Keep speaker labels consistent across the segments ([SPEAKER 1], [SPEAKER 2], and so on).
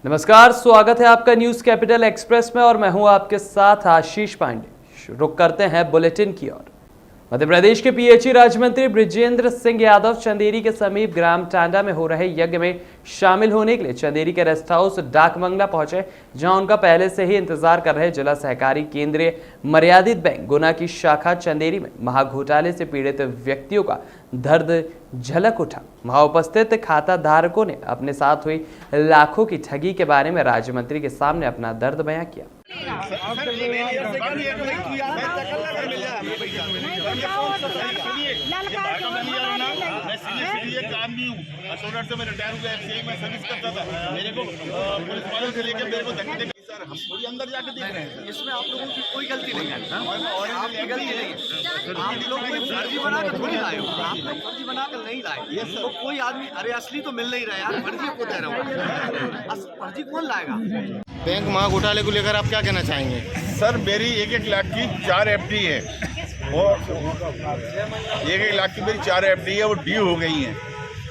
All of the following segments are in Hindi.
[SPEAKER 1] नमस्कार, स्वागत है आपका न्यूज कैपिटल एक्सप्रेस में और मैं हूं आपके साथ आशीष पांडे। रुक करते हैं बुलेटिन की ओर। मध्य प्रदेश के पीएचई राज्य मंत्री बृजेंद्र सिंह यादव चंदेरी के समीप ग्राम टांडा में हो रहे यज्ञ में शामिल होने के लिए चंदेरी के रेस्ट हाउस डाक बंगला पहुंचे, जहां उनका पहले से ही इंतजार कर रहे जिला सहकारी केंद्रीय मर्यादित बैंक गुना की शाखा चंदेरी में महाघोटाले से पीड़ित व्यक्तियों का दर्द झलक उठा। वहां उपस्थित खाता धारकों ने अपने साथ हुई लाखों की ठगी के बारे में राज्य मंत्री के सामने अपना दर्द बयां किया।
[SPEAKER 2] सर हम थोड़ी अंदर जाके देख रहे हैं, इसमें आप लोगों की कोई गलती नहीं है और आपकी गलती नहीं है। आप लोग कोई फर्जी बना कर थोड़ी लाए हो, आप लोग फर्जी बना कर नहीं लाए। तो कोई आदमी अरे असली तो मिल नहीं रहा यार, फर्जी को दे रहा हूँ, फर्जी कौन लाएगा।
[SPEAKER 3] बैंक महा घोटाले को लेकर आप क्या कहना चाहेंगे?
[SPEAKER 4] सर मेरी 1-1 लाख की 4 FD है और 1-1 लाख की मेरी 4 FD है, वो ड्यू हो गई हैं,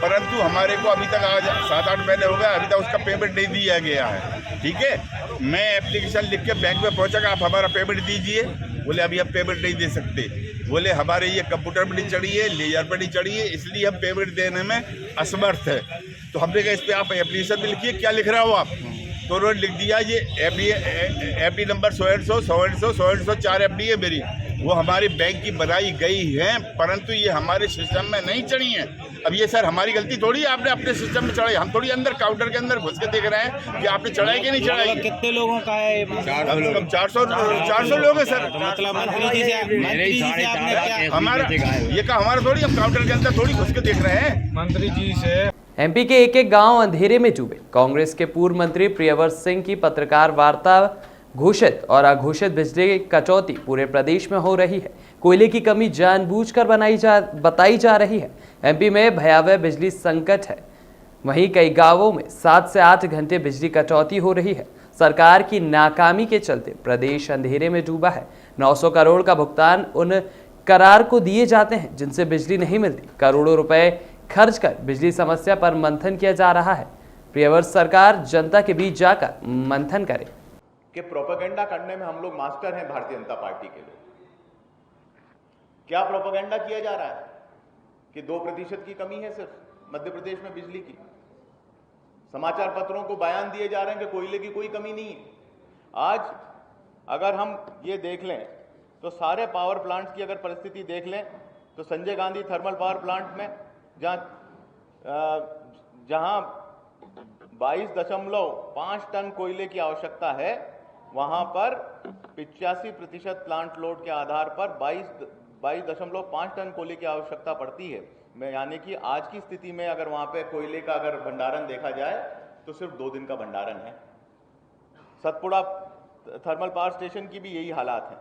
[SPEAKER 4] परंतु हमारे को अभी तक आज 7-8 महीने हो गए, अभी तक उसका पेमेंट नहीं दिया गया है। ठीक है, मैं एप्लीकेशन लिख के बैंक में पहुंचा, आप हमारा पेमेंट दीजिए। बोले अभी हम पेमेंट नहीं दे सकते, बोले हमारे ये कंप्यूटर पर नहीं चढ़ी है, लेजर पर नहीं चढ़ी है, इसलिए हम पेमेंट देने में असमर्थ है। तो हमने कहा इस पर आप एप्लीकेशन में लिखिए, क्या लिख रहे हो आप? तो उन्होंने लिख दिया ये FD नंबर 100 4 FD है मेरी, वो हमारी बैंक की बनाई गई है, परंतु ये हमारे सिस्टम में नहीं चढ़ी है। अब ये सर हमारी गलती थोड़ी है, आपने अपने सिस्टम में चढ़ाई, हम थोड़ी अंदर काउंटर के अंदर घुस के देख रहे हैं कि आपने चढ़ाई कि नहीं चढ़ाई।
[SPEAKER 3] कितने लोगों का है?
[SPEAKER 4] 400 लोग हैं सर।
[SPEAKER 3] मतलब मंत्री जी से आपने क्या
[SPEAKER 4] हमारा ये का हमारा थोड़ी, हम काउंटर के अंदर थोड़ी घुस के देख रहे हैं।
[SPEAKER 3] मंत्री जी से
[SPEAKER 1] एमपी के एक गांव अंधेरे में डूबे। कांग्रेस के पूर्व मंत्री प्रियव्रत सिंह की पत्रकार वार्ता। घोषित और अघोषित बिजली कटौती पूरे प्रदेश में हो रही है। कोयले की कमी जानबूझकर बताई जा रही है। एमपी में भयावह बिजली संकट है। वहीं कई गांवों में 7 से 8 घंटे बिजली कटौती हो रही है। सरकार की नाकामी के चलते प्रदेश अंधेरे में डूबा है। 900 करोड़ का भुगतान उन करार को दिए जाते हैं जिनसे बिजली नहीं मिलती। करोड़ों रुपए खर्च कर बिजली समस्या पर मंथन किया जा रहा है। प्रियव्रत सरकार जनता के बीच जाकर मंथन करे
[SPEAKER 5] कि प्रोपेगेंडा करने में हम लोग मास्टर हैं। भारतीय जनता पार्टी के लोग क्या प्रोपेगेंडा किया जा रहा है कि 2% की कमी है सिर्फ मध्य प्रदेश में बिजली की। समाचार पत्रों को बयान दिए जा रहे हैं कि कोयले की कोई कमी नहीं है। आज अगर हम ये देख लें तो सारे पावर प्लांट्स की अगर परिस्थिति देख लें तो Sanjay Gandhi thermal power plant में जहां 22.5 टन कोयले की आवश्यकता है, वहां पर 85% प्लांट लोड के आधार पर 22.5 टन कोयले की आवश्यकता पड़ती है। यानी कि आज की स्थिति में अगर वहां पे कोयले का अगर भंडारण देखा जाए तो सिर्फ 2 दिन का भंडारण है। सतपुड़ा थर्मल पावर स्टेशन की भी यही हालात है।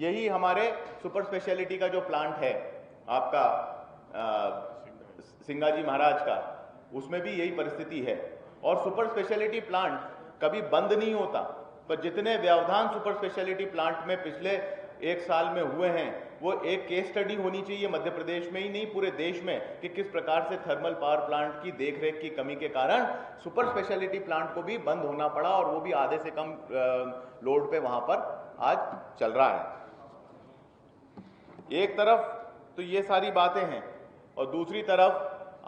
[SPEAKER 5] यही हमारे सुपर स्पेशलिटी का जो प्लांट है आपका सिंगाजी महाराज का, उसमें भी यही परिस्थिति है। और सुपर स्पेशलिटी प्लांट कभी बंद नहीं होता, पर जितने व्यवधान सुपर स्पेशलिटी प्लांट में पिछले 1 साल में हुए हैं, वो एक केस स्टडी होनी चाहिए मध्य प्रदेश में ही नहीं पूरे देश में, कि किस प्रकार से थर्मल पावर प्लांट की देखरेख की कमी के कारण सुपर स्पेशलिटी प्लांट को भी बंद होना पड़ा, और वो भी आधे से कम लोड पे वहां पर आज चल रहा है। एक तरफ तो ये सारी बातें हैं, और दूसरी तरफ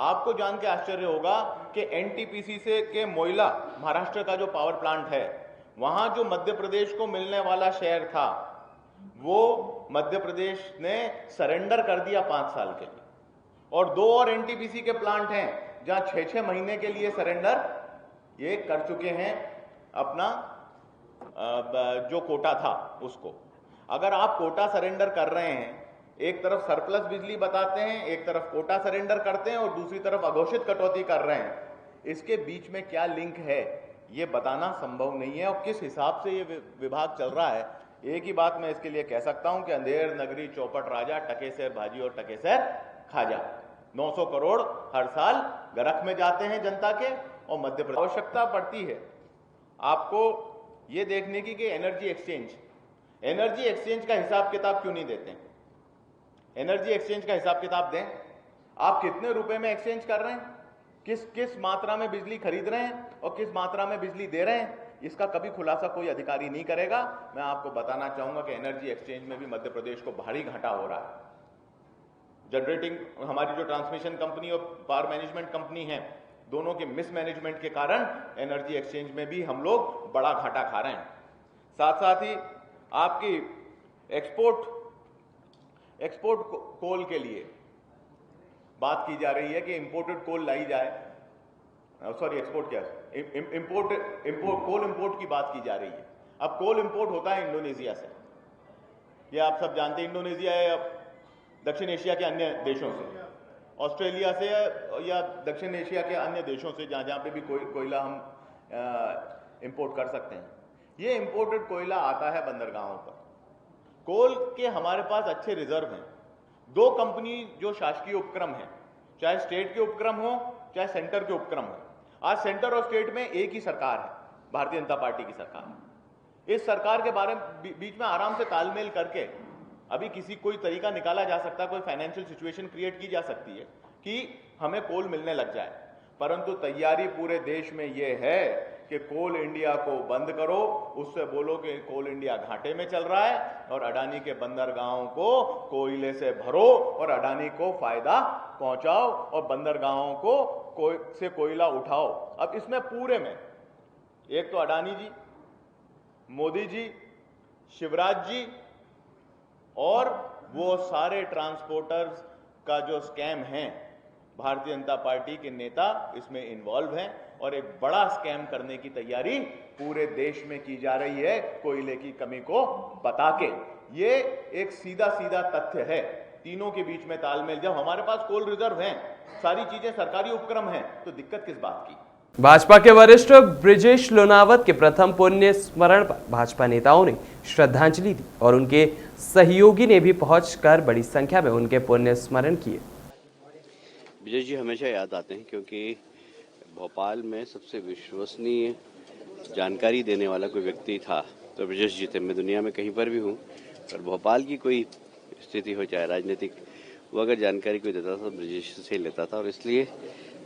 [SPEAKER 5] आपको जान के आश्चर्य होगा कि NTPC से के मोइला महाराष्ट्र का जो पावर प्लांट है, वहां जो मध्य प्रदेश को मिलने वाला शेयर था, वो मध्य प्रदेश ने सरेंडर कर दिया 5 साल के लिए। और 2 और NTPC के प्लांट हैं जहां 6-6 महीने के लिए सरेंडर ये कर चुके हैं अपना जो कोटा था उसको। अगर आप कोटा सरेंडर कर रहे हैं, एक तरफ सरप्लस बिजली बताते हैं, एक तरफ कोटा सरेंडर करते हैं और दूसरी तरफ अघोषित कटौती कर रहे हैं, इसके बीच में क्या लिंक है ये बताना संभव नहीं है। और किस हिसाब से ये विभाग चल रहा है, एक ही बात मैं इसके लिए कह सकता हूं कि अंधेर नगरी चौपट राजा, टके से भाजी और टके से खाजा। 900 करोड़ हर साल गरख में जाते हैं जनता के, और मध्य प्रदेश आवश्यकता पड़ती है आपको ये देखने की कि एनर्जी एक्सचेंज का हिसाब किताब क्यों नहीं देते हैं। एनर्जी एक्सचेंज का हिसाब किताब दें। आप कितने रुपए में एक्सचेंज कर रहे हैं, किस मात्रा में बिजली खरीद रहे हैं और किस मात्रा में बिजली दे रहे हैं, इसका कभी खुलासा कोई अधिकारी नहीं करेगा। मैं आपको बताना चाहूंगा कि एनर्जी एक्सचेंज में भी मध्य प्रदेश को भारी घाटा हो रहा है। जनरेटिंग हमारी जो ट्रांसमिशन कंपनी और पावर मैनेजमेंट कंपनी है, दोनों के मिसमैनेजमेंट के कारण एनर्जी एक्सचेंज में भी हम लोग बड़ा घाटा खा रहे हैं। साथ साथ ही आपकी एक्सपोर्ट कोल के लिए बात की जा रही है कि इंपोर्टेड कोल लाई जाए, सॉरी एक्सपोर्ट क्या, कोल इंपोर्ट की बात की जा रही है। अब कोल इंपोर्ट होता है इंडोनेशिया से, ये आप सब जानते हैं। इंडोनेशिया है दक्षिण एशिया के अन्य देशों से, ऑस्ट्रेलिया से या दक्षिण एशिया के अन्य देशों से, जहां पे भी कोयला हम इंपोर्ट कर सकते हैं। ये इंपोर्टेड कोयला आता है बंदरगाहों पर। कोल के हमारे पास अच्छे रिजर्व हैं। दो कंपनी जो शासकीय उपक्रम है, चाहे स्टेट के उपक्रम हो चाहे सेंटर के उपक्रम हो, आज सेंटर और स्टेट में एक ही सरकार है, भारतीय जनता पार्टी की सरकार। इस सरकार के बारे में बीच में आराम से तालमेल करके अभी कोई तरीका निकाला जा सकता है, कोई फाइनेंशियल सिचुएशन क्रिएट की जा सकती है कि हमें कोल मिलने लग जाए। परंतु तैयारी पूरे देश में यह है कि कोल इंडिया को बंद करो, उससे बोलो कि कोल इंडिया घाटे में चल रहा है और अडानी के बंदरगाहों को कोयले से भरो और अडानी को फायदा पहुंचाओ और बंदरगाहों को से कोयला उठाओ। अब इसमें पूरे में एक तो अडानी जी, मोदी जी, शिवराज जी और वो सारे ट्रांसपोर्टर्स का जो स्कैम है, भारतीय जनता पार्टी के नेता इसमें इन्वॉल्व हैं और एक बड़ा स्कैम करने की तैयारी पूरे देश में की जा रही है, कोयले की कमी को बता के। ये एक सीधा सीधा तथ्य है। तीनों के बीच में तालमेल, जब हमारे पास कोल रिजर्व हैं, सारी चीजें सरकारी उपक्रम हैं, तो दिक्कत किस बात की।
[SPEAKER 1] भाजपा के वरिष्ठ ब्रिजेश लोनावत के प्रथम पुण्य स्मरण पर भाजपा नेताओं ने श्रद्धांजलि दी और उनके सहयोगी ने भी पहुंचकर बड़ी संख्या में उनके पुण्य स्मरण किए।
[SPEAKER 6] विजय जी हमेशा याद आते हैं क्योंकि भोपाल में सबसे विश्वसनीय जानकारी देने वाला कोई व्यक्ति था तो ब्रिजेश जी थे। मैं दुनिया में कहीं पर भी हूँ, पर भोपाल की कोई स्थिति हो चाहे राजनीतिक, वो अगर जानकारी कोई देता था तो ब्रिजेश से ही लेता था और इसलिए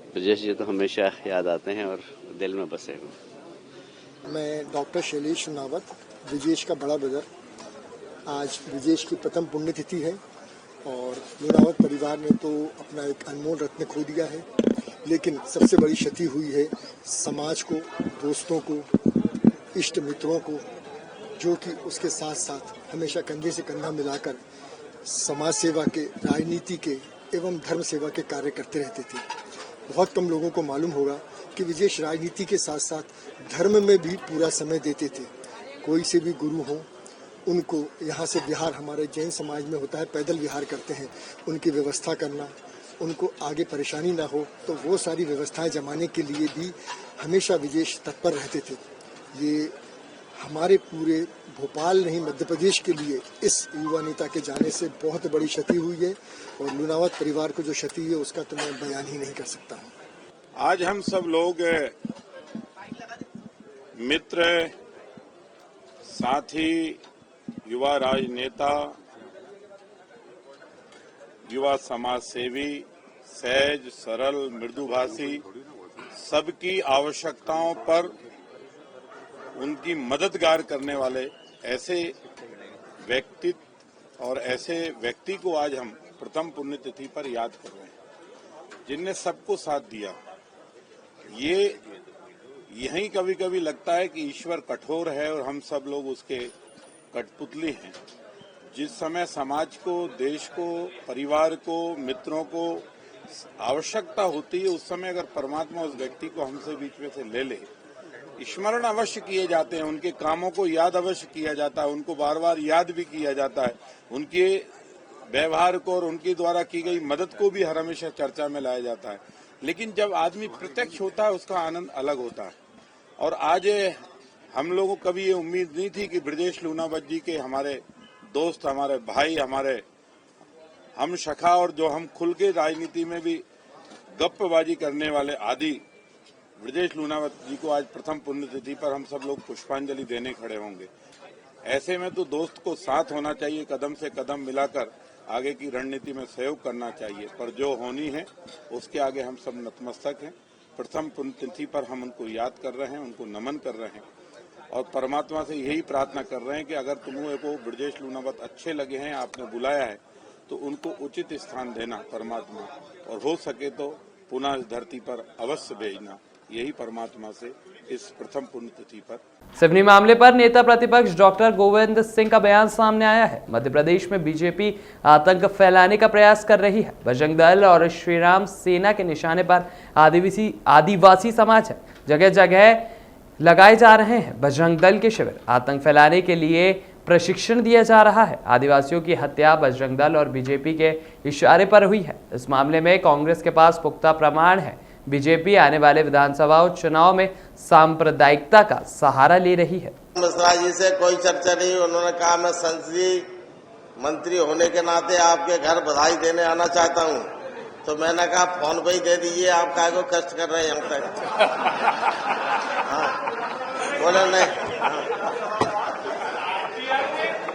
[SPEAKER 6] ब्रिजेश जी तो हमेशा याद आते हैं और दिल में बसे हुए।
[SPEAKER 7] मैं डॉक्टर शैलेश लोनावत, ब्रिजेश का बड़ा ब्रदर। आज ब्रिजेश की प्रथम पुण्यतिथि है और लोनावत परिवार ने तो अपना एक अनमोल रत्न खो दिया है, लेकिन सबसे बड़ी क्षति हुई है समाज को, दोस्तों को, इष्ट मित्रों को, जो कि उसके साथ साथ हमेशा कंधे से कंधा मिलाकर समाज सेवा के, राजनीति के एवं धर्म सेवा के कार्य करते रहते थे। बहुत कम लोगों को मालूम होगा कि ब्रिजेश राजनीति के साथ साथ धर्म में भी पूरा समय देते थे। कोई से भी गुरु हो, उनको यहाँ से विहार, हमारे जैन समाज में होता है पैदल विहार करते हैं, उनकी व्यवस्था करना, उनको आगे परेशानी ना हो, तो वो सारी व्यवस्थाएं जमाने के लिए भी हमेशा ब्रिजेश तत्पर रहते थे। ये हमारे पूरे भोपाल नहीं मध्य प्रदेश के लिए इस युवा नेता के जाने से बहुत बड़ी क्षति हुई है और लोनावत परिवार को जो क्षति है उसका तो मैं बयान ही नहीं कर सकता हूँ।
[SPEAKER 8] आज हम सब लोग मित्र, साथी, युवा राजनेता, युवा समाज सेवी, सहज, सरल, मृदुभाषी, सबकी आवश्यकताओं पर उनकी मददगार करने वाले ऐसे व्यक्तित्व और ऐसे व्यक्ति को आज हम प्रथम पुण्यतिथि पर याद कर रहे हैं, जिनने सबको साथ दिया। ये यही कभी कभी लगता है कि ईश्वर कठोर है और हम सब लोग उसके कठपुतली हैं। जिस समय समाज को, देश को, परिवार को, मित्रों को आवश्यकता होती है, उस समय अगर परमात्मा उस व्यक्ति को हमसे बीच में से ले ले, स्मरण अवश्य किए जाते हैं, उनके कामों को याद अवश्य किया जाता है, उनको बार बार याद भी किया जाता है, उनके व्यवहार को और उनके द्वारा की गई मदद को भी हर हमेशा चर्चा में लाया जाता है। लेकिन जब आदमी प्रत्यक्ष होता है उसका आनंद अलग होता है। और आज हम लोगों को कभी ये उम्मीद नहीं थी कि ब्रिजेश लोनावत जी के हमारे दोस्त, हमारे भाई, हमारे हम सखा और जो हम खुल के राजनीति में भी गप्पबाजी करने वाले आदि ब्रिजेश लोनावत जी को आज प्रथम पुण्यतिथि पर हम सब लोग पुष्पांजलि देने खड़े होंगे। ऐसे में तो दोस्त को साथ होना चाहिए, कदम से कदम मिलाकर आगे की रणनीति में सहयोग करना चाहिए, पर जो होनी है उसके आगे हम सब नतमस्तक हैं। प्रथम पुण्यतिथि पर हम उनको याद कर रहे हैं, उनको नमन कर रहे हैं और परमात्मा से यही प्रार्थना कर रहे हैं कि अगर तुम्हें को ब्रजेश लूनावत अच्छे लगे हैं, आपने बुलाया है, तो उनको उचित स्थान देना परमात्मा, और हो सके तो पुनः इस धरती पर अवश्य भेजना, यही परमात्मा से इस प्रथम पुण्यतिथि पर।
[SPEAKER 1] सिवनी मामले पर नेता प्रतिपक्ष डॉक्टर गोविंद सिंह का बयान सामने आया है। मध्य प्रदेश में बीजेपी आतंक फैलाने का प्रयास कर रही है। बजरंग दल और श्रीराम सेना के निशाने पर आदिवासी समाज है। जगह जगह लगाए जा रहे हैं बजरंग दल के शिविर। आतंक फैलाने के लिए प्रशिक्षण दिया जा रहा है। आदिवासियों की हत्या बजरंग दल और बीजेपी के इशारे पर हुई है। इस मामले में कांग्रेस के पास पुख्ता प्रमाण है। बीजेपी आने वाले विधानसभा चुनाव में सांप्रदायिकता का सहारा ले रही है।
[SPEAKER 9] मिश्रा जी से कोई चर्चा नहीं। उन्होंने कहा मैं संसदीय मंत्री होने के नाते आपके घर बधाई देने आना चाहता हूं, तो मैंने कहा फोन पे ही दे दीजिए, आप काहे को कष्ट कर रहे हैं हम तक। हाँ, बोले नहीं।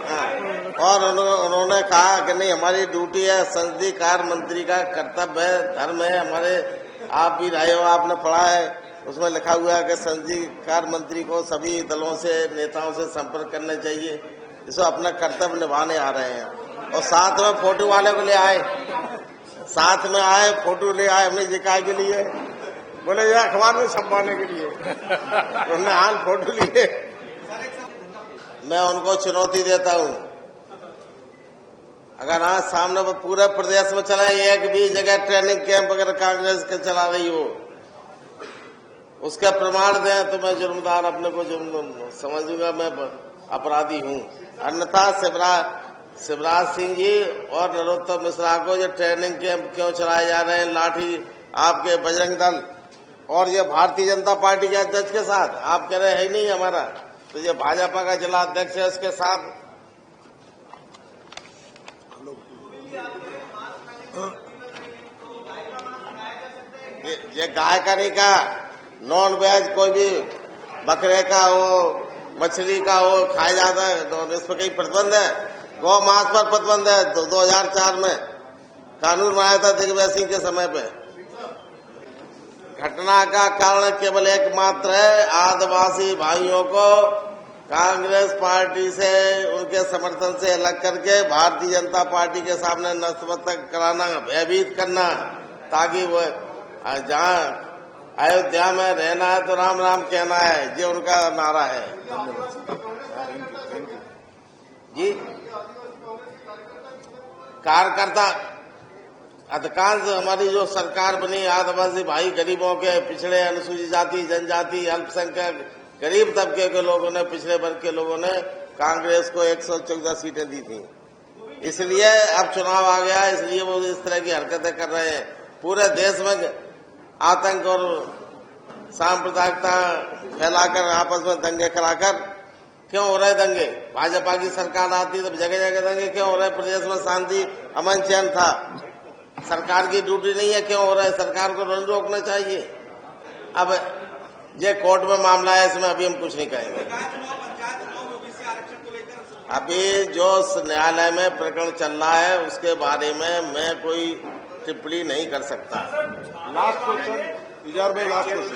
[SPEAKER 9] हाँ। और उन्होंने कहा कि नहीं, हमारी ड्यूटी है, संसदीय कार्य मंत्री का कर्तव्य है, धर्म है हमारे। आप भी रहे हो, आपने पढ़ा है, उसमें लिखा हुआ है कि संसदीय कार्य मंत्री को सभी दलों से, नेताओं से संपर्क करना चाहिए। इसको अपना कर्तव्य निभाने आ रहे हैं। और साथ में फोटो वाले को ले आए, साथ में आए, फोटो ले आए हमने जिकाए के लिए, बोले ये अखबार में छपवाने के लिए। उन्होंने हाल फोटो लिए। मैं उनको चुनौती देता हूँ, अगर आज सामने पूरे प्रदेश में चला, एक भी जगह ट्रेनिंग कैंप अगर कांग्रेस के चला रही हो, उसका प्रमाण दें तो मैं जुर्मदार अपने को जुर्म समझूंगा, मैं अपराधी हूँ। अन्यथा शिवराज सिंह जी और नरोत्तम मिश्रा को जो ट्रेनिंग कैंप क्यों चलाए जा रहे हैं, लाठी आपके बजरंग दल और ये भारतीय जनता पार्टी के अध्यक्ष के साथ, आप कह रहे हैं नहीं हमारा, तो ये भाजपा का जिला अध्यक्ष है, उसके साथ ये गाय का नहीं का, नॉन वेज कोई भी बकरे का हो, मछली का हो, खाया जाता है, तो इस पर कहीं प्रतिबंध है? गौ मांस पर प्रतिबंध है। 2004 में कानून बनाया था दिग्विजय सिंह के समय पे। घटना का कारण केवल एकमात्र है, आदिवासी भाइयों को कांग्रेस पार्टी से, उनके समर्थन से अलग करके भारतीय जनता पार्टी के सामने नतमस्तक कराना, भयभीत करना, ताकि वो जहाँ अयोध्या में रहना है तो राम राम कहना है, ये उनका नारा है। जी कार्यकर्ता अधिकांश हमारी जो सरकार बनी, आदिवासी भाई, गरीबों के, पिछड़े, अनुसूचित जाति, जनजाति, अल्पसंख्यक, गरीब तबके के लोगों ने, पिछड़े वर्ग के लोगों ने कांग्रेस को 114 सीटें दी थी। इसलिए अब चुनाव आ गया, इसलिए वो इस तरह की हरकतें कर रहे हैं। पूरे देश में आतंक और सांप्रदायिकता फैलाकर, आपस में दंगे कराकर क्यों हो रहे दंगे? भाजपा की सरकार आती तो जगह जगह दंगे क्यों हो रहे? प्रदेश में शांति अमन चैन था। सरकार की ड्यूटी नहीं है, क्यों हो रहा है? सरकार को रोकना चाहिए। अब ये कोर्ट में मामला है, इसमें अभी हम कुछ नहीं कहेंगे। अभी जो न्यायालय में प्रकरण चल रहा है उसके बारे में मैं कोई टिप्पणी नहीं कर सकता।
[SPEAKER 8] लास्ट क्वेश्चन, इजार भाई, लास्ट क्वेश्चन।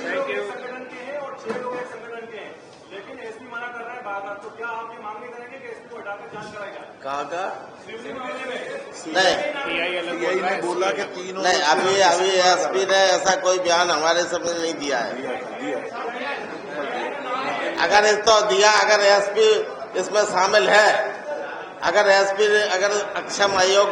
[SPEAKER 2] लेकिन एसपी मना कर रहा है बात, तो क्या आप ये मांग नहीं करेंगे कि एसपी को हटाकर जांच कराई जाए?
[SPEAKER 9] कहाँ का?
[SPEAKER 8] नहीं बोला कि तीनों
[SPEAKER 9] नहीं, अभी एसपी ने ऐसा कोई बयान हमारे सामने नहीं दिया है। अगर इस तो दिया, अगर एसपी इसमें शामिल है, अगर एसपी अगर अक्षम आयोग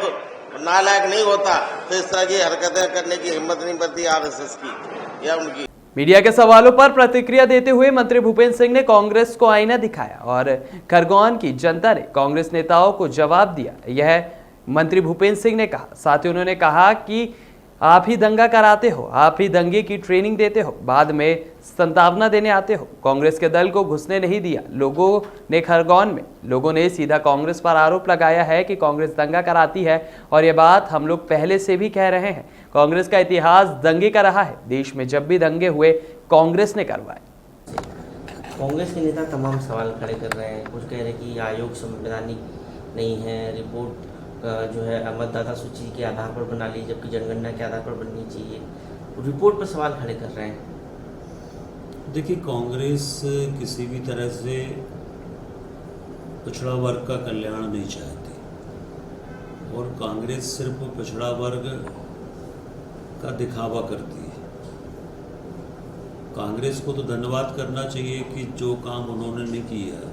[SPEAKER 9] नालायक नहीं होता तो इस तरह की हरकतें करने की हिम्मत नहीं बनती आरएसएस की या उनकी।
[SPEAKER 1] मीडिया के सवालों पर प्रतिक्रिया देते हुए मंत्री भूपेंद्र सिंह ने कांग्रेस को आईना दिखाया और खरगोन की जनता ने कांग्रेस नेताओं को जवाब दिया। यह मंत्री भूपेंद्र सिंह ने कहा। साथ ही उन्होंने कहा कि आप ही दंगा कराते हो, आप ही दंगे की ट्रेनिंग देते हो, बाद में संतावना देने आते हो। कांग्रेस के दल को घुसने नहीं दिया। लोगों ने खरगोन में लोगों ने सीधा कांग्रेस पर आरोप लगाया है कि कांग्रेस दंगा कराती है, और ये बात हम लोग पहले से भी कह रहे हैं। कांग्रेस का इतिहास दंगे का रहा है। देश में जब भी दंगे हुए कांग्रेस ने करवाए।
[SPEAKER 10] कांग्रेस के नेता तमाम सवाल खड़े कर रहे हैं। कुछ कह रहे हैं कि आयोग संवैधानिक नहीं है, रिपोर्ट जो है मतदाता सूची के आधार पर बना ली, जबकि जनगणना के आधार पर बननी चाहिए। रिपोर्ट पर सवाल खड़े कर रहे हैं।
[SPEAKER 11] देखिए, कांग्रेस किसी भी तरह से पिछड़ा वर्ग का कल्याण नहीं चाहती और कांग्रेस सिर्फ पिछड़ा वर्ग का दिखावा करती है। कांग्रेस को तो धन्यवाद करना चाहिए कि जो काम उन्होंने नहीं किया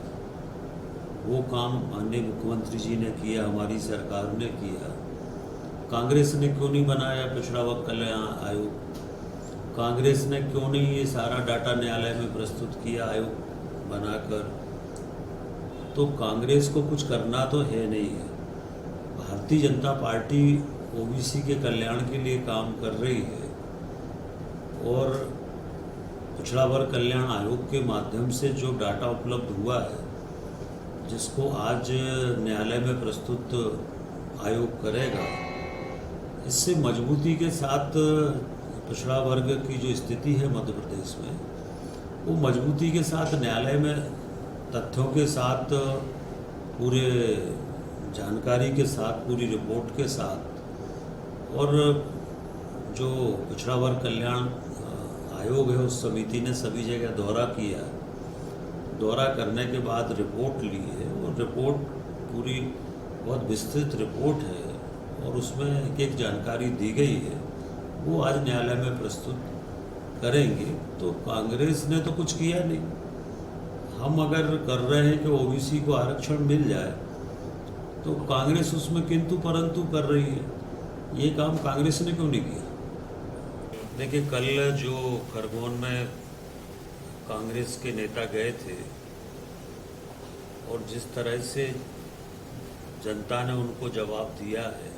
[SPEAKER 11] वो काम माननीय मुख्यमंत्री जी ने किया, हमारी सरकार ने किया। कांग्रेस ने क्यों नहीं बनाया पिछड़ा वर्ग कल्याण आयोग? कांग्रेस ने क्यों नहीं ये सारा डाटा न्यायालय में प्रस्तुत किया आयोग बनाकर? तो कांग्रेस को कुछ करना तो है नहीं है। भारतीय जनता पार्टी ओबीसी के कल्याण के लिए काम कर रही है और पिछड़ा वर्ग कल्याण आयोग के माध्यम से जो डाटा उपलब्ध हुआ है, जिसको आज न्यायालय में प्रस्तुत आयोग करेगा, इससे मजबूती के साथ पिछड़ा वर्ग की जो स्थिति है मध्य प्रदेश में, वो मजबूती के साथ न्यायालय में तथ्यों के साथ, पूरे जानकारी के साथ, पूरी रिपोर्ट के साथ, और जो पिछड़ा वर्ग कल्याण आयोग है उस समिति ने सभी जगह दौरा किया। दौरा करने के बाद रिपोर्ट ली है और रिपोर्ट पूरी बहुत विस्तृत रिपोर्ट है और उसमें एक एक जानकारी दी गई है, वो आज न्यायालय में प्रस्तुत करेंगे। तो कांग्रेस ने तो कुछ किया नहीं। हम अगर कर रहे हैं कि ओबीसी को आरक्षण मिल जाए तो कांग्रेस उसमें किंतु परंतु कर रही है। ये काम कांग्रेस ने क्यों नहीं किया? देखिए, कल जो खरगोन में कांग्रेस के नेता गए थे और जिस तरह से जनता ने उनको जवाब दिया है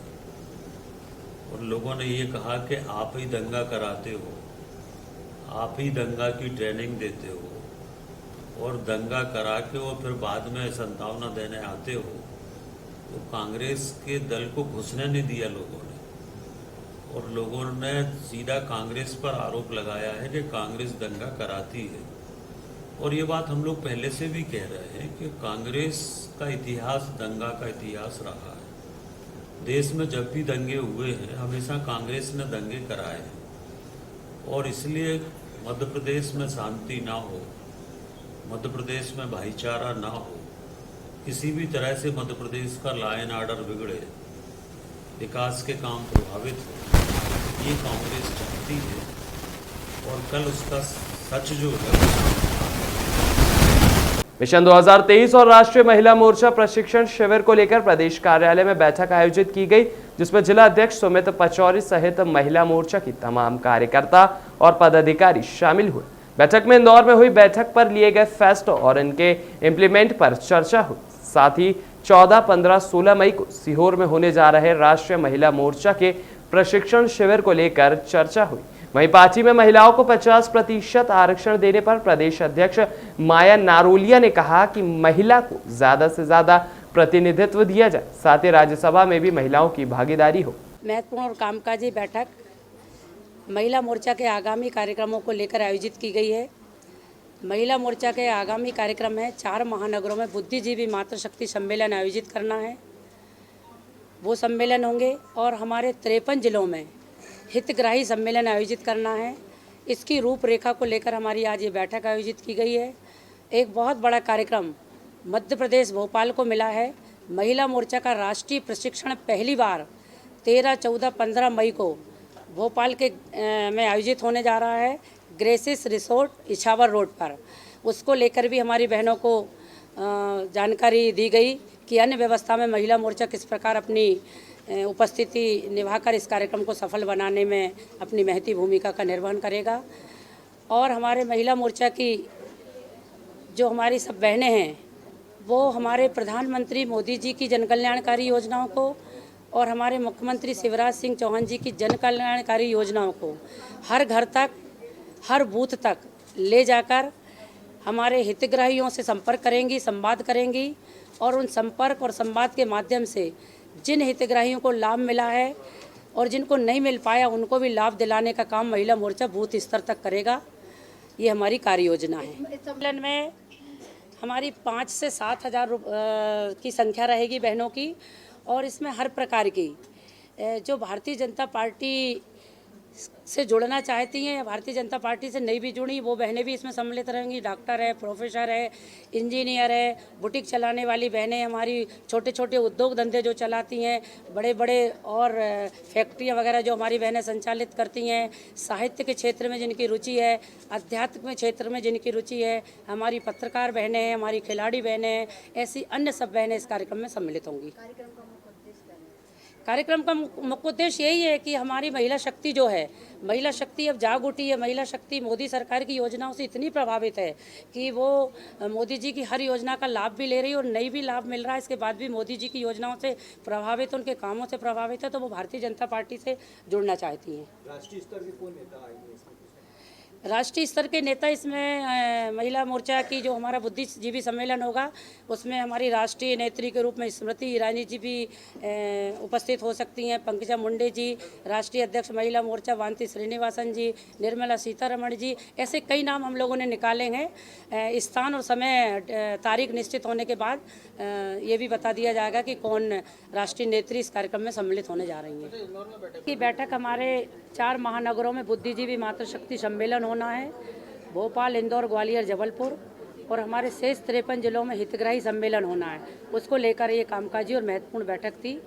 [SPEAKER 11] और लोगों ने ये कहा कि आप ही दंगा कराते हो, आप ही दंगा की ट्रेनिंग देते हो और दंगा करा के वो फिर बाद में संतावना देने आते हो, तो कांग्रेस के दल को घुसने नहीं दिया लोगों ने। और लोगों ने सीधा कांग्रेस पर आरोप लगाया है कि कांग्रेस दंगा कराती है। और ये बात हम लोग पहले से भी कह रहे हैं कि कांग्रेस का इतिहास दंगा का इतिहास रहा है। देश में जब भी दंगे हुए हैं हमेशा कांग्रेस ने दंगे कराए हैं और इसलिए मध्य प्रदेश में शांति ना हो, मध्य प्रदेश में भाईचारा ना हो, किसी भी तरह से मध्य प्रदेश का लॉ एंड ऑर्डर बिगड़े, विकास के काम प्रभावित हो, ये कांग्रेस चाहती है। और कल उसका सच जो है,
[SPEAKER 1] मिशन 2023 और राष्ट्रीय महिला मोर्चा प्रशिक्षण शिविर को लेकर प्रदेश कार्यालय में बैठक आयोजित की गई, जिसमें जिला अध्यक्ष सुमित पचौरी सहित महिला मोर्चा की तमाम कार्यकर्ता और पदाधिकारी शामिल हुए। बैठक में इंदौर में हुई बैठक पर लिए गए फैसलों और इनके इम्प्लीमेंट पर चर्चा हुई। साथ ही 14, 15, 16 मई को सीहोर में होने जा रहे राष्ट्रीय महिला मोर्चा के प्रशिक्षण शिविर को लेकर चर्चा हुई। वहीं पार्टी में महिलाओं को 50% आरक्षण देने पर प्रदेश अध्यक्ष माया नारोलिया ने कहा कि महिला को ज्यादा से ज्यादा प्रतिनिधित्व दिया जाए, साथ ही राज्यसभा में भी महिलाओं की भागीदारी हो।
[SPEAKER 12] महत्वपूर्ण और कामकाजी बैठक महिला मोर्चा के आगामी कार्यक्रमों को लेकर आयोजित की गई है। महिला मोर्चा के आगामी कार्यक्रम में 4 महानगरों में बुद्धिजीवी मातृशक्ति सम्मेलन आयोजित करना है। वो सम्मेलन होंगे और हमारे 53 जिलों में हितग्राही सम्मेलन आयोजित करना है। इसकी रूपरेखा को लेकर हमारी आज ये बैठक आयोजित की गई है। एक बहुत बड़ा कार्यक्रम मध्य प्रदेश भोपाल को मिला है। महिला मोर्चा का राष्ट्रीय प्रशिक्षण पहली बार 13, 14, 15 मई को भोपाल के में आयोजित होने जा रहा है, ग्रेसिस रिसोर्ट इछावर रोड पर। उसको लेकर भी हमारी बहनों को जानकारी दी गई कि अन्य व्यवस्था में महिला मोर्चा किस प्रकार अपनी उपस्थिति निभाकर इस कार्यक्रम को सफल बनाने में अपनी महती भूमिका का निर्वहन करेगा। और हमारे महिला मोर्चा की जो हमारी सब बहनें हैं वो हमारे प्रधानमंत्री मोदी जी की जनकल्याणकारी योजनाओं को और हमारे मुख्यमंत्री शिवराज सिंह चौहान जी की जनकल्याणकारी योजनाओं को हर घर तक, हर बूथ तक ले जाकर हमारे हितग्राहियों से संपर्क करेंगी, संवाद करेंगी और उन संपर्क और संवाद के माध्यम से जिन हितग्राहियों को लाभ मिला है और जिनको नहीं मिल पाया उनको भी लाभ दिलाने का काम महिला मोर्चा बूथ स्तर तक करेगा। ये हमारी कार्य योजना है। इस सम्मेलन में हमारी 5 से 7 हज़ार की संख्या रहेगी बहनों की और इसमें हर प्रकार की जो भारतीय जनता पार्टी से जुड़ना चाहती हैं या भारतीय जनता पार्टी से नहीं भी जुड़ी, वो बहनें भी इसमें सम्मिलित रहेंगी। डॉक्टर है, प्रोफेसर है, इंजीनियर है, बुटीक चलाने वाली बहनें, हमारी छोटे छोटे उद्योग धंधे जो चलाती हैं, बड़े बड़े और फैक्ट्रियाँ वगैरह जो हमारी बहनें संचालित करती हैं, साहित्य के क्षेत्र में जिनकी रुचि है, अध्यात्म के क्षेत्र में जिनकी रुचि है, हमारी पत्रकार बहनें हैं, हमारी खिलाड़ी बहनें हैं, ऐसी अन्य सब बहनें इस कार्यक्रम में सम्मिलित होंगी। कार्यक्रम का मुख्य उद्देश्य यही है कि हमारी महिला शक्ति जो है, महिला शक्ति अब जाग उठी है। महिला शक्ति मोदी सरकार की योजनाओं से इतनी प्रभावित है कि वो मोदी जी की हर योजना का लाभ भी ले रही है और नई भी लाभ मिल रहा है। इसके बाद भी मोदी जी की योजनाओं से प्रभावित, उनके कामों से प्रभावित है, तो वो भारतीय जनता पार्टी से जुड़ना चाहती हैं।
[SPEAKER 2] राष्ट्रीय स्तर के कौन नेता आएंगे इसमें?
[SPEAKER 12] राष्ट्रीय स्तर के नेता इसमें महिला मोर्चा की जो हमारा बुद्धिजीवी सम्मेलन होगा, उसमें हमारी राष्ट्रीय नेत्री के रूप में स्मृति ईरानी जी भी उपस्थित हो सकती हैं, पंकजा मुंडे जी, राष्ट्रीय अध्यक्ष महिला मोर्चा वांती श्रीनिवासन जी, निर्मला सीतारमण जी, ऐसे कई नाम हम लोगों ने निकाले हैं। स्थान और समय तारीख निश्चित होने के बाद ये भी बता दिया जाएगा कि कौन राष्ट्रीय नेत्री इस कार्यक्रम में सम्मिलित होने जा रही हैं। की बैठक हमारे 4 महानगरों में बुद्धिजीवी मातृशक्ति सम्मेलन होना है, भोपाल, इंदौर, ग्वालियर, जबलपुर, और हमारे शेष 53 जिलों में हितग्राही सम्मेलन होना है। उसको लेकर ये कामकाजी और महत्वपूर्ण बैठक थी।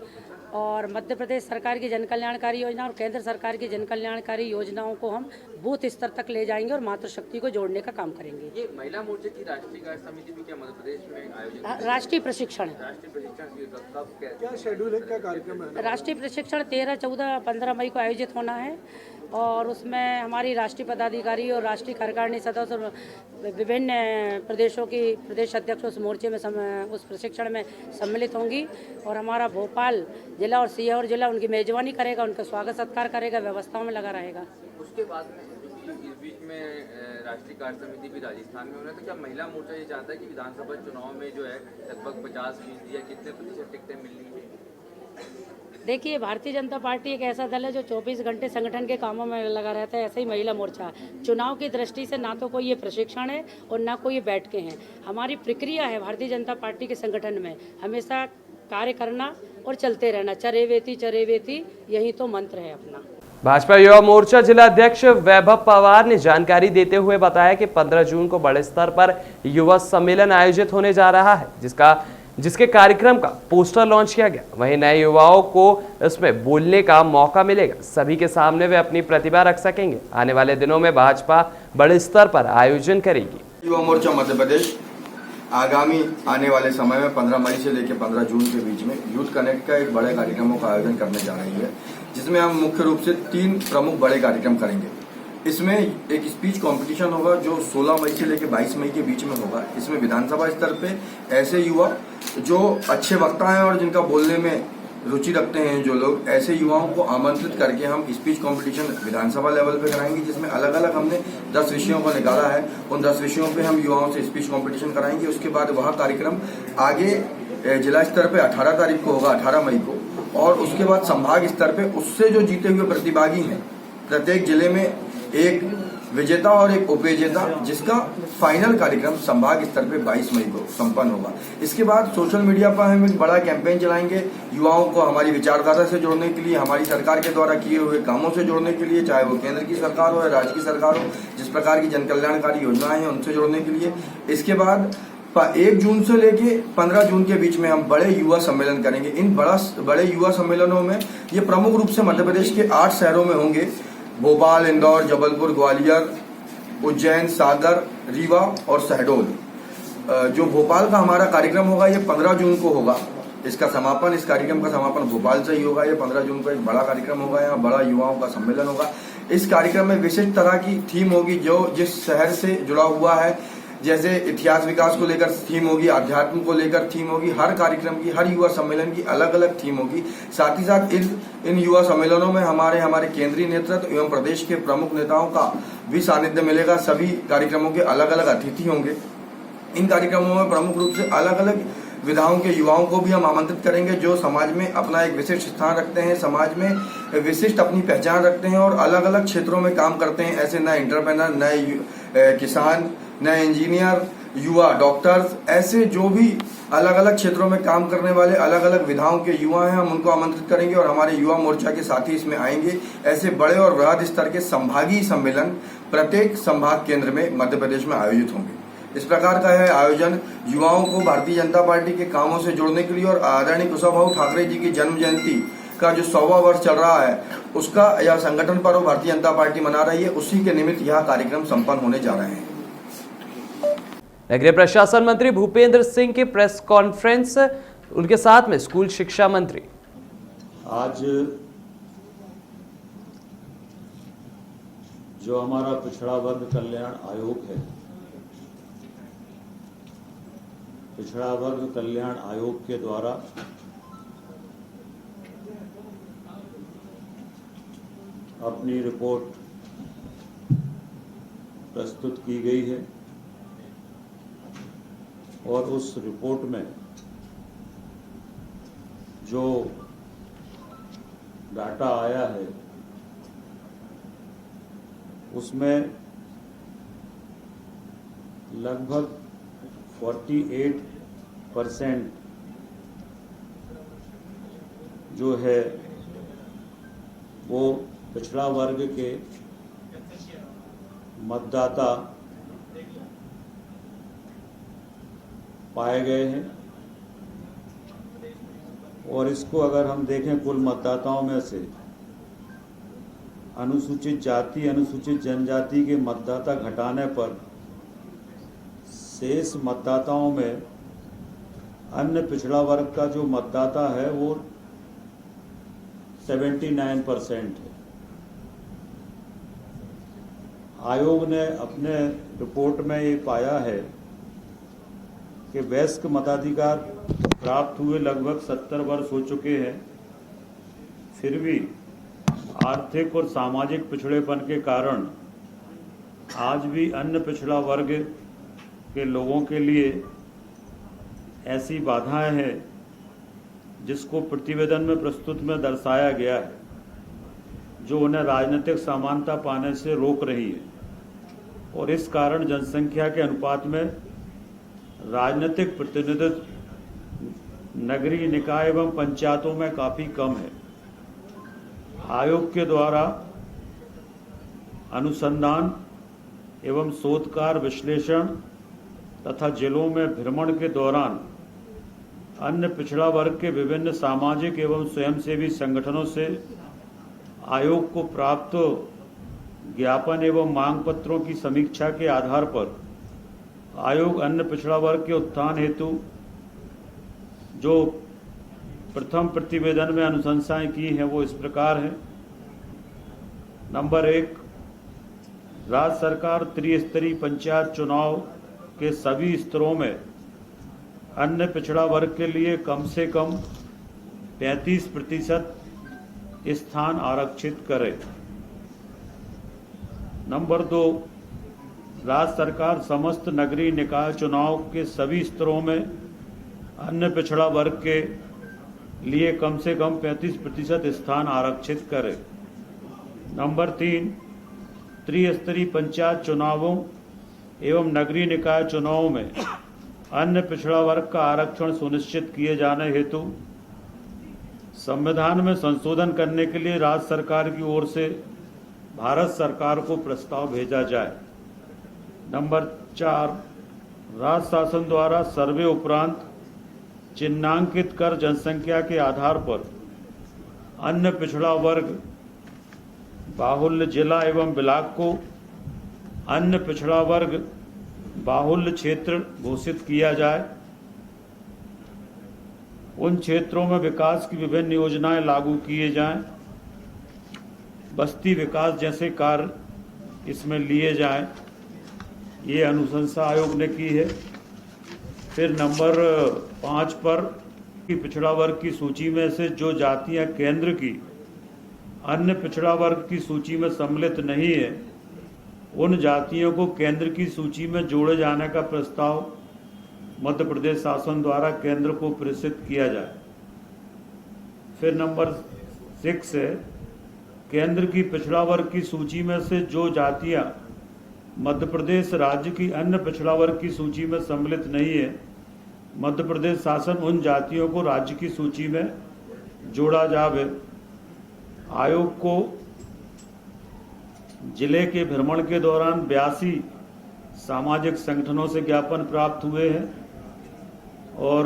[SPEAKER 12] और मध्य प्रदेश सरकार की जन कल्याणकारी योजना और केंद्र सरकार की जन कल्याणकारी योजनाओं को हम बूथ स्तर तक ले जाएंगे और मातृशक्ति को जोड़ने का काम करेंगे।
[SPEAKER 1] ये महिला मोर्चा की राष्ट्रीय कार्य समिति भी क्या मध्य प्रदेश में आयोजित?
[SPEAKER 12] राष्ट्रीय प्रशिक्षण है।
[SPEAKER 1] राष्ट्रीय प्रशिक्षण
[SPEAKER 2] क्या शेड्यूल है, क्या कार्यक्रम है?
[SPEAKER 12] राष्ट्रीय प्रशिक्षण 13, 14, 15 मई को आयोजित होना है और उसमें हमारी राष्ट्रीय पदाधिकारी और राष्ट्रीय कार्यकारिणी सदस्य और विभिन्न प्रदेशों की प्रदेश अध्यक्ष उस मोर्चे में उस प्रशिक्षण में सम्मिलित होंगी। और हमारा भोपाल जिला और सीहोर जिला उनकी मेजबानी करेगा, उनका स्वागत सत्कार करेगा, व्यवस्थाओं में लगा रहेगा।
[SPEAKER 1] उसके बाद में इस बीच में राष्ट्रीय कार्य समिति भी राजस्थान में होना, तो क्या महिला मोर्चा ये चाहता है कि विधानसभा चुनाव में जो है लगभग 50% या कितने प्रतिशत टिकटें मिलनी चाहिए?
[SPEAKER 12] देखिए, भारतीय जनता पार्टी एक ऐसा दल है जो 24 घंटे संगठन के कामों में लगा रहता है। ऐसे ही महिला मोर्चा चुनाव की दृष्टि से ना तो कोई ये प्रशिक्षण है और ना कोई ये बैठकें हैं। हमारी प्रक्रिया है भारतीय जनता पार्टी के संगठन में हमेशा कार्य करना और चलते रहना। चरेवेती यही तो मंत्र है अपना।
[SPEAKER 1] भाजपा युवा मोर्चा जिला अध्यक्ष वैभव पवार ने जानकारी देते हुए बताया कि 15 जून को बड़े स्तर पर युवा सम्मेलन आयोजित होने जा रहा है, जिसके कार्यक्रम का पोस्टर लॉन्च किया गया। वहीं नए युवाओं को इसमें बोलने का मौका मिलेगा, सभी के सामने वे अपनी प्रतिभा रख सकेंगे। आने वाले दिनों में भाजपा बड़े स्तर पर आयोजन करेगी।
[SPEAKER 13] युवा मोर्चा मध्य प्रदेश आगामी आने वाले समय में 15 मई से लेकर 15 जून के बीच में यूथ कनेक्ट का एक बड़े कार्यक्रमों का आयोजन करने जा रही है, जिसमें हम मुख्य रूप से 3 प्रमुख बड़े कार्यक्रम करेंगे। इसमें एक स्पीच कंपटीशन होगा जो 16 मई से लेकर 22 मई के बीच में होगा। इसमें विधानसभा स्तर पे ऐसे युवा जो अच्छे वक्ता हैं और जिनका बोलने में रुचि रखते हैं, जो लोग ऐसे युवाओं को आमंत्रित करके हम स्पीच कंपटीशन विधानसभा लेवल पे कराएंगे, जिसमें अलग अलग हमने 10 विषयों को निकाला है। उन 10 विषयों पे हम युवाओं से स्पीच कंपटीशन कराएंगे। उसके बाद वह कार्यक्रम आगे जिला स्तर पे 18 तारीख को होगा, 18 मई को, और उसके बाद संभाग स्तर पे उससे जो जीते हुए प्रतिभागी हैं, प्रत्येक जिले में एक विजेता और एक उपविजेता, जिसका फाइनल कार्यक्रम संभाग स्तर पे 22 मई को संपन्न होगा। इसके बाद सोशल मीडिया पर हम एक बड़ा कैंपेन चलाएंगे युवाओं को हमारी विचारधारा से जोड़ने के लिए, हमारी सरकार के द्वारा किए हुए कामों से जोड़ने के लिए, चाहे वो केंद्र की सरकार हो या राज्य की सरकार हो, जिस प्रकार की जन कल्याणकारी योजनाएं हैं उनसे जोड़ने के लिए। इसके बाद 1 जून से लेके 15 जून के बीच में हम बड़े युवा सम्मेलन करेंगे। इन बड़े युवा सम्मेलनों में ये प्रमुख रूप से मध्य प्रदेश के 8 शहरों में होंगे: भोपाल, इंदौर, जबलपुर, ग्वालियर, उज्जैन, सागर, रीवा और शहडोल। जो भोपाल का हमारा कार्यक्रम होगा ये 15 जून को होगा। इस कार्यक्रम का समापन भोपाल से ही होगा। ये 15 जून को एक बड़ा कार्यक्रम होगा, यहाँ बड़ा युवाओं का सम्मेलन होगा। इस कार्यक्रम में विशिष्ट तरह की थीम होगी जो जिस शहर से जुड़ा हुआ है, जैसे इतिहास विकास को लेकर थीम होगी, अध्यात्म को लेकर थीम होगी। हर कार्यक्रम की, हर युवा सम्मेलन की अलग अलग थीम होगी। साथ ही साथ इन युवा सम्मेलनों में हमारे केंद्रीय नेतृत्व एवं प्रदेश के प्रमुख नेताओं का भी सानिध्य मिलेगा। सभी कार्यक्रमों के अलग अलग अतिथि होंगे। इन कार्यक्रमों में प्रमुख रूप से अलग अलग विधाओं के युवाओं को भी हम आमंत्रित करेंगे, जो समाज में अपना एक विशिष्ट स्थान रखते हैं, समाज में विशिष्ट अपनी पहचान रखते हैं और अलग अलग क्षेत्रों में काम करते हैं। ऐसे नए एंटरप्रेन्योर, नए किसान, नए इंजीनियर, युवा डॉक्टर्स, ऐसे जो भी अलग अलग क्षेत्रों में काम करने वाले अलग अलग विधाओं के युवा हैं, हम उनको आमंत्रित करेंगे और हमारे युवा मोर्चा के साथी इसमें आएंगे। ऐसे बड़े और वृहद स्तर के संभागीय सम्मेलन प्रत्येक संभाग केंद्र में मध्य प्रदेश में आयोजित होंगे। इस प्रकार का यह आयोजन युवाओं को भारतीय जनता पार्टी के कामों से जोड़ने के लिए और आदरणीय कुशाभाऊ ठाकरे जी की जन्म जयंती का जो 100वां वर्ष चल रहा है उसका यह संगठन पर्व भारतीय जनता पार्टी मना रही है, उसी के निमित्त यह कार्यक्रम संपन्न होने जा रहे हैं।
[SPEAKER 1] नगरीय प्रशासन मंत्री भूपेंद्र सिंह की प्रेस कॉन्फ्रेंस, उनके साथ में स्कूल शिक्षा मंत्री।
[SPEAKER 11] आज जो हमारा पिछड़ा वर्ग कल्याण आयोग है, पिछड़ा वर्ग कल्याण आयोग के द्वारा अपनी रिपोर्ट प्रस्तुत की गई है और उस रिपोर्ट में जो डाटा आया है उसमें लगभग 48% जो है वो पिछड़ा वर्ग के मतदाता पाए गए हैं और इसको अगर हम देखें कुल मतदाताओं में से अनुसूचित जाति अनुसूचित जनजाति के मतदाता घटाने पर शेष मतदाताओं में अन्य पिछड़ा वर्ग का जो मतदाता है वो 79% है। आयोग ने अपने रिपोर्ट में ये पाया है कि वयस्क मताधिकार प्राप्त हुए लगभग 70 वर्ष हो चुके हैं, फिर भी आर्थिक और सामाजिक पिछड़ेपन के कारण आज भी अन्य पिछड़ा वर्ग के लोगों के लिए ऐसी बाधाएं हैं जिसको प्रतिवेदन में प्रस्तुत में दर्शाया गया है, जो उन्हें राजनीतिक समानता पाने से रोक रही है और इस कारण जनसंख्या के अनुपात में राजनीतिक प्रतिनिधित्व नगरीय निकाय एवं पंचायतों में काफ़ी कम है। आयोग के द्वारा अनुसंधान एवं शोधकार विश्लेषण तथा जिलों में भ्रमण के दौरान अन्य पिछड़ा वर्ग के विभिन्न सामाजिक एवं स्वयंसेवी संगठनों से आयोग को प्राप्त ज्ञापन एवं मांग पत्रों की समीक्षा के आधार पर आयोग अन्य पिछड़ा वर्ग के उत्थान हेतु जो प्रथम प्रतिवेदन में अनुशंसाएं की हैं वो इस प्रकार हैं। नंबर 1, राज्य सरकार त्रिस्तरीय पंचायत चुनाव के सभी स्तरों में अन्य पिछड़ा वर्ग के लिए कम से कम 35% स्थान आरक्षित करे। नंबर 2, राज्य सरकार समस्त नगरीय निकाय चुनाव के सभी स्तरों में अन्य पिछड़ा वर्ग के लिए कम से कम 35% स्थान आरक्षित करे। नंबर 3, त्रिस्तरीय पंचायत चुनावों एवं नगरीय निकाय चुनावों में अन्य पिछड़ा वर्ग का आरक्षण सुनिश्चित किए जाने हेतु संविधान में संशोधन करने के लिए राज्य सरकार की ओर से भारत सरकार को प्रस्ताव भेजा जाए। नंबर 4, राज्य शासन द्वारा सर्वे उपरांत चिन्हांकित कर जनसंख्या के आधार पर अन्य पिछड़ा वर्ग बाहुल्य जिला एवं ब्लॉक को अन्य पिछड़ा वर्ग बाहुल्य क्षेत्र घोषित किया जाए। उन क्षेत्रों में विकास की विभिन्न योजनाएं लागू किए जाएं, बस्ती विकास जैसे कार्य इसमें लिए जाएं। ये अनुशंसा आयोग ने की है। फिर नंबर 5 पर कि पिछड़ा वर्ग की सूची में से जो जातियां केंद्र की अन्य पिछड़ा वर्ग की सूची में सम्मिलित नहीं है, उन जातियों को केंद्र की सूची में जोड़े जाने का प्रस्ताव मध्य प्रदेश शासन द्वारा केंद्र को प्रेषित किया जाए। फिर नंबर 6 है, केंद्र की पिछड़ा वर्ग की सूची में से जो जातियां
[SPEAKER 14] मध्य प्रदेश राज्य की अन्य पिछड़ा वर्ग की सूची में सम्मिलित नहीं है। मध्य प्रदेश शासन उन जातियों को राज्य की सूची में जोड़ा जावे। आयोग को जिले के भ्रमण के दौरान 82 सामाजिक संगठनों से ज्ञापन प्राप्त हुए हैं और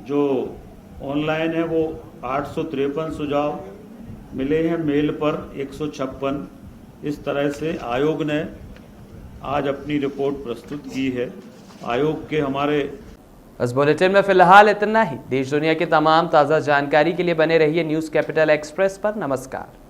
[SPEAKER 14] जो ऑनलाइन है वो 853 सुझाव मिले हैं, मेल पर 156। इस तरह से आयोग ने आज अपनी रिपोर्ट प्रस्तुत की है। आयोग के हमारे
[SPEAKER 1] इस बुलेटिन में फिलहाल इतना ही। देश दुनिया की तमाम ताज़ा जानकारी के लिए बने रहिए न्यूज़ कैपिटल एक्सप्रेस पर। नमस्कार।